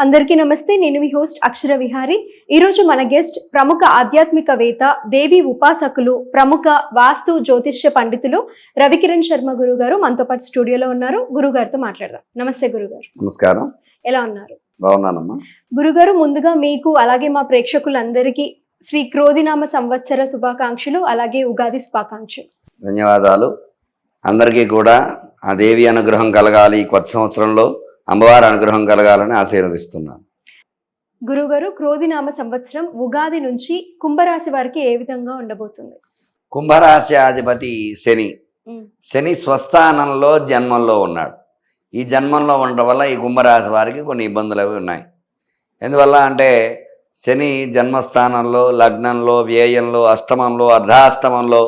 అందరికీ నమస్తే. నేను మీ హోస్ట్ అక్షర విహారి. ఈరోజు మన గెస్ట్ ప్రముఖ ఆధ్యాత్మికవేత్త, దేవి ఉపాసకులు, ప్రముఖ వాస్తు జ్యోతిష్య పండితులు రవికిరణ్ శర్మ గురువు గారు మనతో పాటు స్టూడియోలో ఉన్నారు. గురువు గారితో మాట్లాడదాం. నమస్తే గురుగారు. నమస్కారం. ఎలా ఉన్నారు? బాగున్నానమ్మా. గురుగారు, ముందుగా మీకు అలాగే మా ప్రేక్షకులందరికీ శ్రీ క్రోధినామ సంవత్సర శుభాకాంక్షలు, అలాగే ఉగాది శుభాకాంక్షలు. ధన్యవాదాలు. అందరికీ కూడా ఆ దేవి అనుగ్రహం కలగాలి, కొత్త సంవత్సరంలో అమ్మవారి అనుగ్రహం కలగాలని ఆశీర్వదిస్తున్నాను. గురుగారు, క్రోధినామ సంవత్సరం ఉగాది నుంచి కుంభరాశి వారికి ఏ విధంగా ఉండబోతుంది? కుంభరాశి అధిపతి శని. శని స్వస్థానంలో జన్మంలో ఉన్నాడు. ఈ జన్మంలో ఉండడం వల్ల ఈ కుంభరాశి వారికి కొన్ని ఇబ్బందులు అవి ఉన్నాయి. ఎందువల్ల అంటే శని జన్మస్థానంలో, లగ్నంలో, వ్యయంలో, అష్టమంలో, అర్ధాష్టమంలో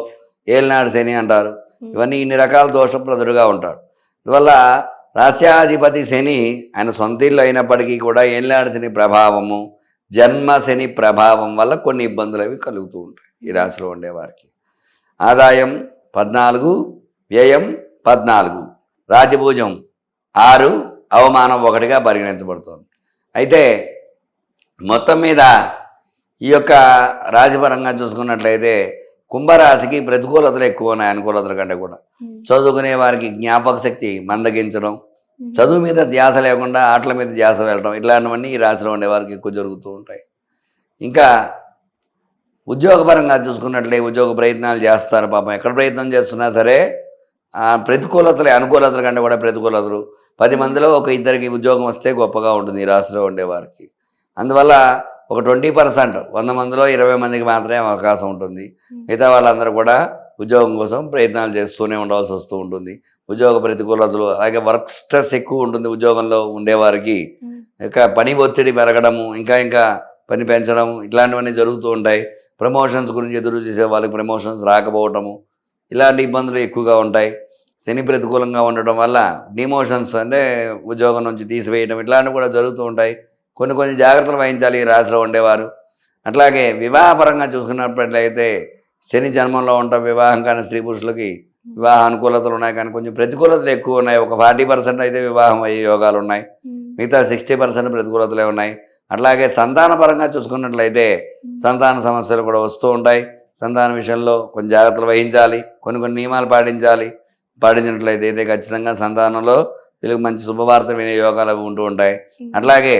ఏలినాడు శని అంటారు. ఇవన్నీ ఇన్ని రకాల దోషప్రదుడుగా ఉంటాడు. అందువల్ల రాశ్యాధిపతి శని ఆయన సొంత ఇల్లు అయినప్పటికీ కూడా ఏలినాడు శని ప్రభావము, జన్మ శని ప్రభావం వల్ల కొన్ని ఇబ్బందులు అవి కలుగుతూ ఉంటాయి ఈ రాశిలో ఉండేవారికి. ఆదాయం 14, వ్యయం 14, రాజభూజం 6, అవమానం 1గా పరిగణించబడుతుంది. అయితే మొత్తం మీద ఈ యొక్క రాశిపరంగా చూసుకున్నట్లయితే కుంభరాశికి ప్రతికూలతలు ఎక్కువ ఉన్నాయి అనుకూలతల కంటే కూడా. చదువుకునే వారికి జ్ఞాపక శక్తి మందగించడం, చదువు మీద ధ్యాస లేకుండా ఆటల మీద ధ్యాస వెళ్ళడం, ఇట్లాంటివన్నీ ఈ రాశిలో ఉండేవారికి ఎక్కువ జరుగుతూ ఉంటాయి. ఇంకా ఉద్యోగపరంగా చూసుకున్నట్లయితే ఉద్యోగ ప్రయత్నాలు చేస్తారు. పాపం ఎక్కడ ప్రయత్నం చేస్తున్నా సరే ప్రతికూలతలే, అనుకూలతల కంటే కూడా ప్రతికూలతలు. 10 మందిలో ఒక 2కి ఉద్యోగం వస్తే గొప్పగా ఉంటుంది ఈ రాశిలో ఉండేవారికి. అందువల్ల ఒక 20%, 100 మందిలో 20 మందికి మాత్రమే అవకాశం ఉంటుంది. మిగతా వాళ్ళందరూ కూడా ఉద్యోగం కోసం ప్రయత్నాలు చేస్తూనే ఉండవలసి వస్తూ ఉంటుంది. ఉద్యోగ ప్రతికూలతలు, అలాగే వర్క్ స్ట్రెస్ ఎక్కువ ఉంటుంది ఉద్యోగంలో ఉండేవారికి. ఇంకా పని ఒత్తిడి పెరగడము, ఇంకా పని పెంచడం, ఇట్లాంటివన్నీ జరుగుతూ ఉంటాయి. ప్రమోషన్స్ గురించి ఎదురు చేసే వాళ్ళకి ప్రమోషన్స్ రాకపోవటము, ఇలాంటి ఇబ్బందులు ఎక్కువగా ఉంటాయి. శని ప్రతికూలంగా ఉండటం వల్ల డిమోషన్స్ అంటే ఉద్యోగం నుంచి తీసివేయడం, ఇట్లాంటివి కూడా జరుగుతూ ఉంటాయి. కొన్ని జాగ్రత్తలు వహించాలి ఈ రాశిలో ఉండేవారు. అట్లాగే వివాహపరంగా చూసుకున్నట్లయితే శని జన్మంలో ఉంటాం. వివాహం కానీ స్త్రీ పురుషులకి వివాహ అనుకూలతలు ఉన్నాయి, కానీ కొంచెం ప్రతికూలతలు ఎక్కువ ఉన్నాయి. ఒక 40% అయితే వివాహం అయ్యే యోగాలు ఉన్నాయి, మిగతా 60% ప్రతికూలతలే ఉన్నాయి. అట్లాగే సంతాన పరంగా చూసుకున్నట్లయితే సంతాన సమస్యలు కూడా వస్తూ ఉంటాయి. సంతాన విషయంలో కొన్ని జాగ్రత్తలు వహించాలి, కొన్ని నియమాలు పాటించినట్లయితే అయితే ఖచ్చితంగా సంతానంలో వీళ్ళకి మంచి శుభవార్త వినే యోగాలు అవి ఉంటూ ఉంటాయి. అట్లాగే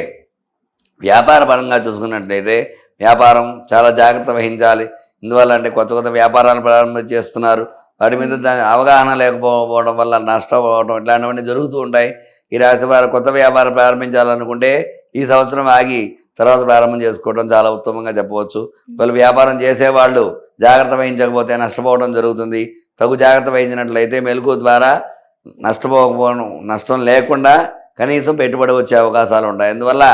వ్యాపార పరంగా చూసుకున్నట్లయితే వ్యాపారం చాలా జాగ్రత్త వహించాలి. ఎందువల్ల అంటే కొత్త వ్యాపారాలు ప్రారంభం చేస్తున్నారు, వాటి మీద అవగాహన లేకపోవడం వల్ల నష్టపోవడం, ఇట్లాంటివన్నీ జరుగుతూ ఉంటాయి. ఈ రాశి వారు కొత్త వ్యాపారం ప్రారంభించాలనుకుంటే ఈ సంవత్సరం ఆగి తర్వాత ప్రారంభం చేసుకోవడం చాలా ఉత్తమంగా చెప్పవచ్చు. వాళ్ళు వ్యాపారం చేసేవాళ్ళు జాగ్రత్త వహించకపోతే నష్టపోవడం జరుగుతుంది. తగు జాగ్రత్త వహించినట్లయితే మెలకువ ద్వారా నష్టం లేకుండా కనీసం పెట్టుబడి వచ్చే అవకాశాలు ఉంటాయి. అందువల్ల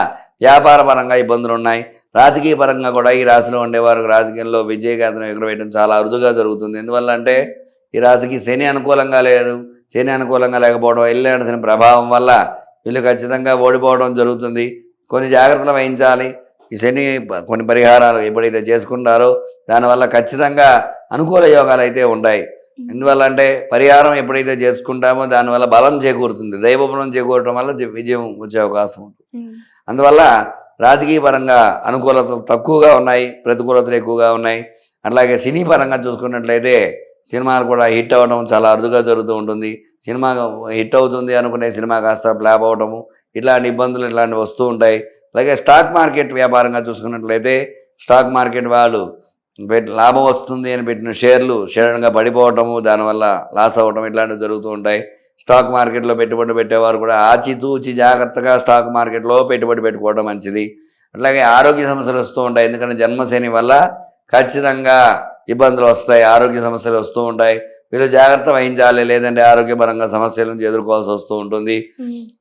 వ్యాపార పరంగా ఇబ్బందులు ఉన్నాయి. రాజకీయ పరంగా కూడా ఈ రాశిలో ఉండేవారు రాజకీయంలో విజయగాథను ఎగురవేయడం చాలా అరుదుగా జరుగుతుంది. ఎందువల్ల అంటే ఈ రాశికి శని అనుకూలంగా లేడు. శని అనుకూలంగా లేకపోవడం, వెళ్ళాల్సిన ప్రభావం వల్ల వీళ్ళు ఖచ్చితంగా ఓడిపోవడం జరుగుతుంది. కొన్ని జాగ్రత్తలు వహించాలి. ఈ శని కొన్ని పరిహారాలు ఎప్పుడైతే చేసుకుంటారో దానివల్ల ఖచ్చితంగా అనుకూల యోగాలు అయితే ఉంటాయి. ఎందువల్ల అంటే పరిహారం ఎప్పుడైతే చేసుకుంటామో దానివల్ల బలం చేకూరుతుంది. దైవబలం చేకూరడం వల్ల విజయం వచ్చే అవకాశం ఉంటుంది. అందువల్ల రాజకీయ పరంగా అనుకూలతలు తక్కువగా ఉన్నాయి, ప్రతికూలతలు ఎక్కువగా ఉన్నాయి. అట్లాగే సినీ పరంగా చూసుకున్నట్లయితే సినిమాలు కూడా హిట్ అవ్వడం చాలా అరుదుగా జరుగుతూ ఉంటుంది. సినిమా హిట్ అవుతుంది అనుకునే సినిమా కాస్త ఫ్లాప్ అవ్వడము, ఇట్లాంటి ఇబ్బందులు ఇట్లాంటివి వస్తూ ఉంటాయి. అలాగే స్టాక్ మార్కెట్ వ్యాపారంగా చూసుకున్నట్లయితే స్టాక్ మార్కెట్ వాళ్ళు లాభం వస్తుంది అని పెట్టిన షేర్లు సడన్గా పడిపోవటము, దానివల్ల లాస్ అవ్వడం, ఇట్లాంటివి జరుగుతూ ఉంటాయి. స్టాక్ మార్కెట్లో పెట్టుబడి పెట్టేవారు కూడా ఆచితూచి జాగ్రత్తగా స్టాక్ మార్కెట్లో పెట్టుబడి పెట్టుకోవడం మంచిది. అట్లాగే ఆరోగ్య సమస్యలు వస్తూ ఉంటాయి. ఎందుకంటే జన్మశని వల్ల ఖచ్చితంగా ఇబ్బందులు వస్తాయి, ఆరోగ్య సమస్యలు వస్తూ ఉంటాయి. వీళ్ళు జాగ్రత్త వహించాలి, లేదంటే ఆరోగ్యపరంగా సమస్యల నుంచి ఎదుర్కోవాల్సి వస్తూ ఉంటుంది.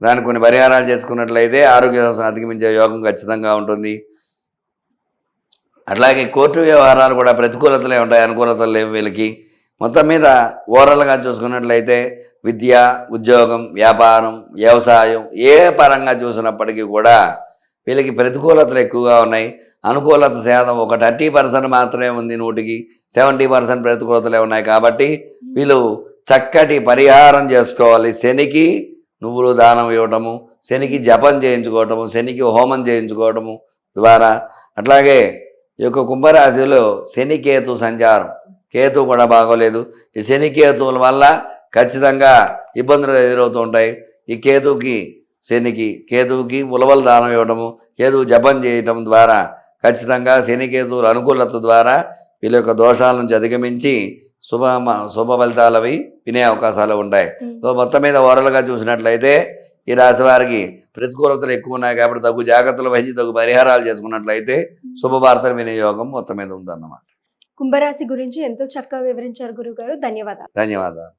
దానికి కొన్ని పరిహారాలు చేసుకున్నట్లయితే ఆరోగ్య సమస్యలు అధిగమించే యోగం ఖచ్చితంగా ఉంటుంది. అట్లాగే కోర్టు వ్యవహారాలు కూడా ప్రతికూలతలే ఉంటాయి, అనుకూలతలు లేవు వీళ్ళకి. మొత్తం మీద ఓవరాల్గా చూసుకున్నట్లయితే విద్య, ఉద్యోగం, వ్యాపారం, వ్యవసాయం ఏ పరంగా చూసినప్పటికీ కూడా వీళ్ళకి ప్రతికూలతలు ఎక్కువగా ఉన్నాయి. అనుకూలత శాతం ఒక 30% మాత్రమే ఉంది, 100కి 70% ప్రతికూలతలే ఉన్నాయి. కాబట్టి వీళ్ళు చక్కటి పరిహారం చేసుకోవాలి. శనికి నువ్వులు దానం ఇవ్వటము, శనికి జపం చేయించుకోవటము, శనికి హోమం చేయించుకోవటము ద్వారా. అట్లాగే ఈ యొక్క కుంభరాశిలో శని కేతు సంచారం, కేతు కూడా బాగోలేదు. ఈ శని కేతువుల వల్ల ఖచ్చితంగా ఇబ్బందులు ఎదురవుతూ ఉంటాయి. ఈ కేతువుకి ఉలవలు దానం ఇవ్వడము, కేతువు జపం చేయటం ద్వారా ఖచ్చితంగా శని కేతువుల అనుకూలత ద్వారా వీళ్ళ యొక్క దోషాల నుంచి అధిగమించి శుభ ఫలితాలు అవి వినే అవకాశాలు ఉంటాయి. సో మొత్తం మీద ఓవరాల్గా చూసినట్లయితే ఈ రాశి వారికి ప్రతికూలతలు ఎక్కువ ఉన్నాయి కాబట్టి తగు జాగ్రత్తలు వహించి తగు పరిహారాలు చేసుకున్నట్లయితే శుభవార్తలు వినే యోగం మొత్తం మీద ఉందన్నమాట. కుంభరాశి గురించి ఎంతో చక్కగా వివరించారు గురుగారు. ధన్యవాదాలు. ధన్యవాదాలు.